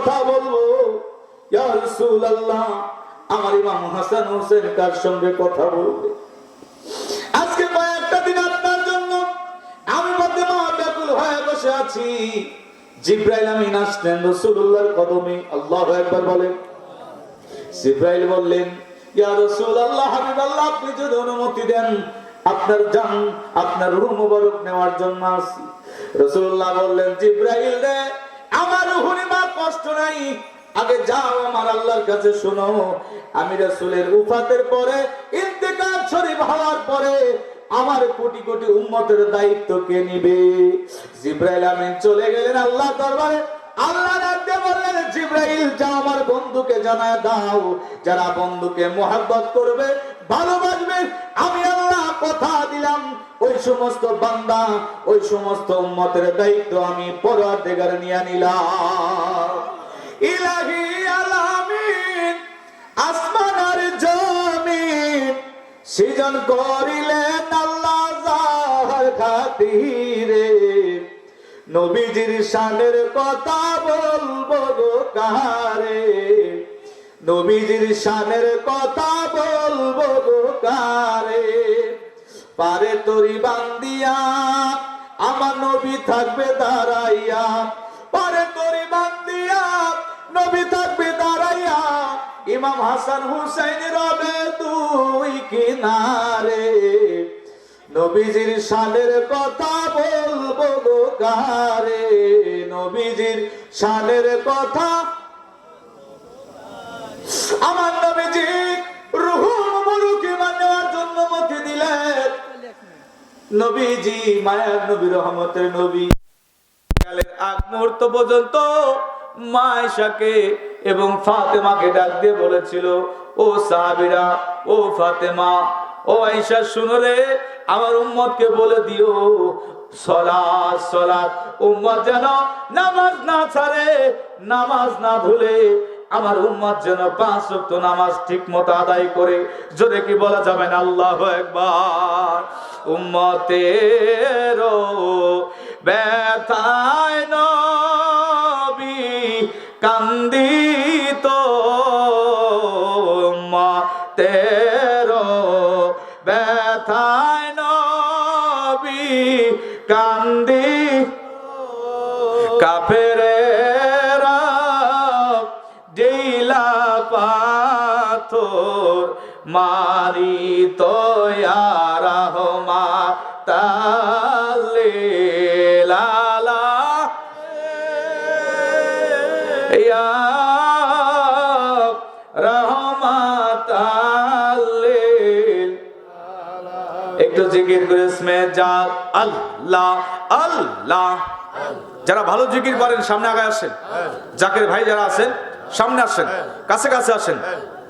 কথা বলবো। ইয়া রাসূলুল্লাহ, আমার ইমাম হাসান হোসেন কার সঙ্গে কথা বলবে? আজকে কয়েকটা দিন আপনার জন্য আমি ফাতেমা ব্যাকুল হয়ে বসে আছি। জিবরাইল আমিন আসলেন রাসূলুল্লাহর কদমে। আল্লাহু আকবার বলেন। জিবরাইল বললেন, ইয়া রাসূলুল্লাহ, হাবিবাল্লাহ, আপনি যদি অনুমতি দেন আপনার জান, আপনার রূহ মুবারক নেওয়ার জন্য আসি। রাসূলুল্লাহ বললেন, জিবরাইল রে, আমার রূহ নিবার কষ্ট নাই, আগে যাও আমার আল্লাহর কাছে শোনো। আমি রাসূলের উফাতের পরে, ইন্তেকাল শরীফ হওয়ার পরে আমার কোটি কোটি উম্মতের দায়িত্ব কে নিবে? জিবরাইল আমিন চলে গেলেন আল্লাহর দরবারে। আল্লাহ ডাকতে বললেন, জিবরাইল যাও আমার বন্ধুকে জানায় দাও, যারা বন্ধুকে মোহাব্বত করবে, ভালোবাসবে, আমি আল্লাহ কথা দিলাম ওই সমস্ত বান্দা, ওই সমস্ত উম্মতের দায়িত্ব আমি পরওয়ারদিগার নিয়ে নিলাম। ইলাহি আলামিন আসমান আর জমিন সৃজন করিলেন আল্লাহ যার খাতিরে। নবীজির শানের কথা বলবো গো কারে, নবীজির শানের কথা বলবো গো কারে। পারে তরি বান্দিয়া আমার নবী থাকবে দাঁড়াইয়া, পারে তরি বান্দিয়া নবী থাকবে দাঁড়াইয়া। ইমাম হাসান হুসাইন রবে দুই কিনারে, নবীজির শানের কথা বলবো গো কারে, নবীজির শানের কথা। আমার নবীজি রূহ মুবারক ঈমান নেওয়ার জন্য মতি দিলেন। নবীজি মায়ার নবী, রহমতের নবী, কালের আগ মুহূর্ত পর্যন্ত মা আয়েশাকে এবং ফাতেমাকে ডাক দিয়ে বলেছিল, ও সাহাবীরা, ও ফাতেমা, ও আয়েশা, শুনো রে, আমার উম্মতকে বলে দিও সালাত সালাত, উম্মত যেন নামাজ না ছাড়ে, নামাজ না ভুলে, আমার উম্মত যেন 5 ওয়াক্ত নামাজ ঠিকমতো আদায় করে। জোরে কি বলা যাবে না আল্লাহু আকবার? উম্মতের ব্যথায় নবী কান্দিত, উম্মতের ব্যথায় নবী কান্দি, কাফেরেরা দিলা পাথর মারিত, ইয়া রাহমাতাল লিল আলামিন, ইয়া রাহমাতাল লিল। একটু জিকির করে ইসমে জাত আল্লাহ আল্লাহ। যারা ভালো জিকির করেন সামনে আগে আসেন, জাকির ভাই যারা আছেন সামনে আসেন, কাছে কাছে আসেন।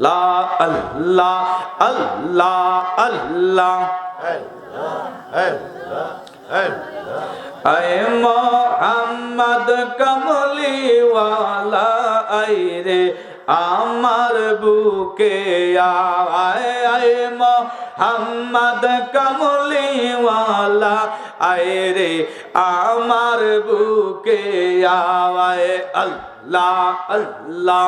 লা আল্লাহ আল্লাহ আল্লাহ, আয় মুহাম্মদ কামলি ওয়ালা, আইরে আমার বুকে আয়, আয় মুহাম্মদ কামলি ওয়ালা, আইরে আমার বুকে আয়। আল্লাহ আল্লাহ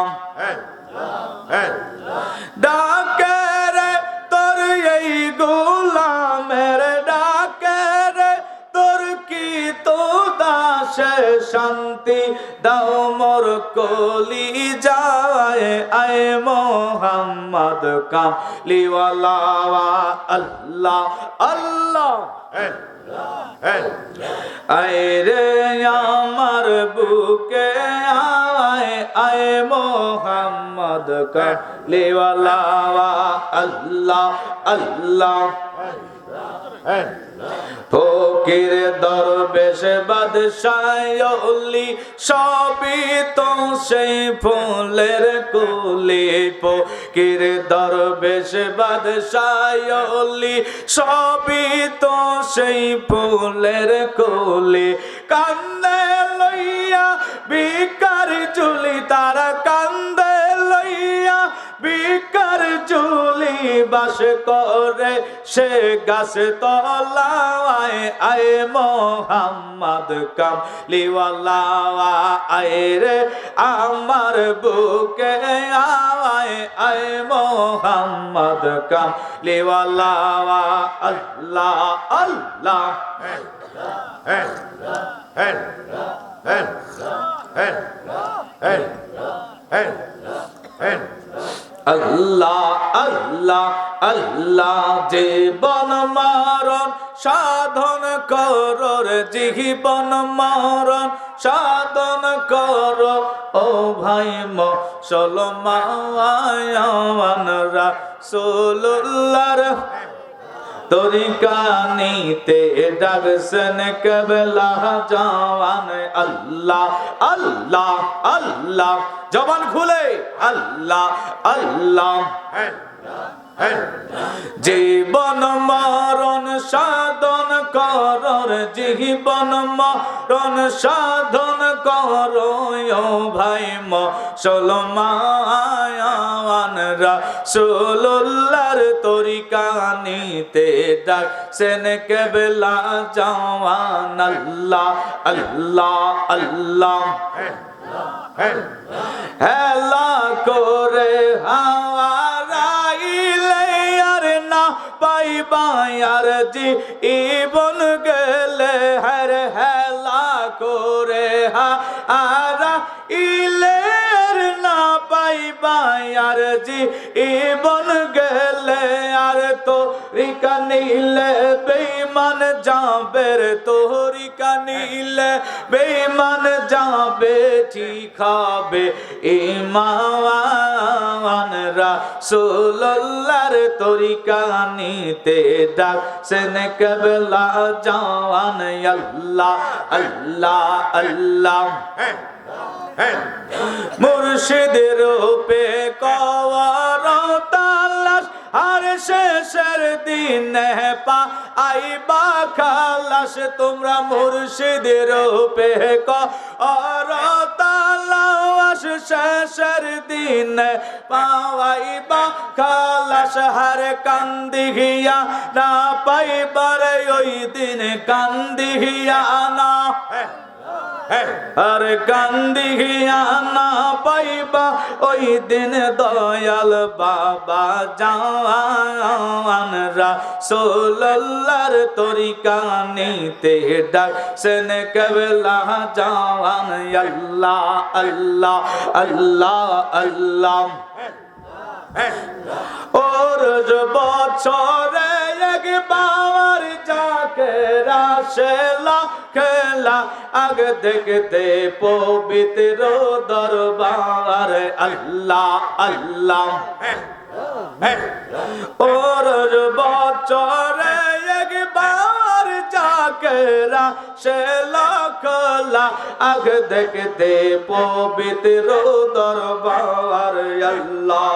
ডাকে রে তোর এই গোলামের, ডাকে রে তোর কি তো দাসে, শান্তি দাও মোর কলি যায়, আয় মুহাম্মদ কামলিওয়ালা। আল্লাহ আল্লাহ আয় রে আমার বুকে আয়, আয় মুহাম্মদ কামলিওয়ালা। আল্লাহ আল্লাহ ফকির দরবেশ বাদশাহ ওলি সবই তো সেই ফুলের কুলি, ফকির দরবেশ বাদশাহ ওলি সবই তো সেই ফুলের কুলি। কান্দে লইয়া ভিখার ঝুলি, তারা কান্দে লইয়া ভিখার ঝুলি বাস করে সে গাছ তলায় আয় মোহাম্মদ কামলিওয়ালা আয় রে আমার বুকে আয় আয় মোহাম্মদ কামলিওয়ালা আল্লাহ আল্লাহ আল্লাহ আল্লাহ আল্লাহ জীবন মরণ সাধন করর জীবন মরণ সাধন কর ও ভাই মুসলমান রাসূলুল্লাহর তরিকা নিতে ডাকছেন কেবলা জওয়ান আল্লাহ আল্লাহ আল্লাহ জবান খুলে আল্লাহ আল্লাহ জীবন মরণ সাধন করর জীবন মরণ সাধন কর ও ভাই মুসলমান রাসূলুল্লাহর তরিকা নিতে ডাকছেন কেবলা জওয়ান আল্লাহ আল্লাহ আল্লাহ হেলা করে হাওয়ারাইলে আর না পাইবা আর জীবন গেলে হর হেলা করে হাওয়ারাইলে আর না পাইবা আর জীবন গেলে আর তরিকা নিলে বেঈমান যাবে তরিকা নিলে বেঈমান যাবে ঠিক হবে ঈমান রাসূলুল্লাহর তরিকা নিতে ডাকছেন কেবলা জওয়ান আল্লাহ আল্লাহ আল্লাহ মুর্শিদের রূপে কওয়ার তালাশ আর শেষের দিনে পাইবা খালাস তোমরা মুর্শিদের রূপে কওয়ার তালাশ শেষের দিনে পাইবা খালাস হার কান্দিয়া না পাইবার ওই দিন কান্দিয়া না আর কান্দিয়া না পাইবা ওই দিন দয়াল বাবা জান রাসূলুল্লাহর তরিকা নিতে ডাকছেন কেবলা জান আল্লাহ আল্লাহ আল্লাহ আল্লাহ ওর বছরে একবার যাকে রাশেলা খেলা আগে দেখতে পবিত্র দরবার আল্লাহ আল্লাহ ওর বছরে একবার যাকে রাশেলা খেলা আগে দেখতে পবিত্র দরবার আল্লাহ।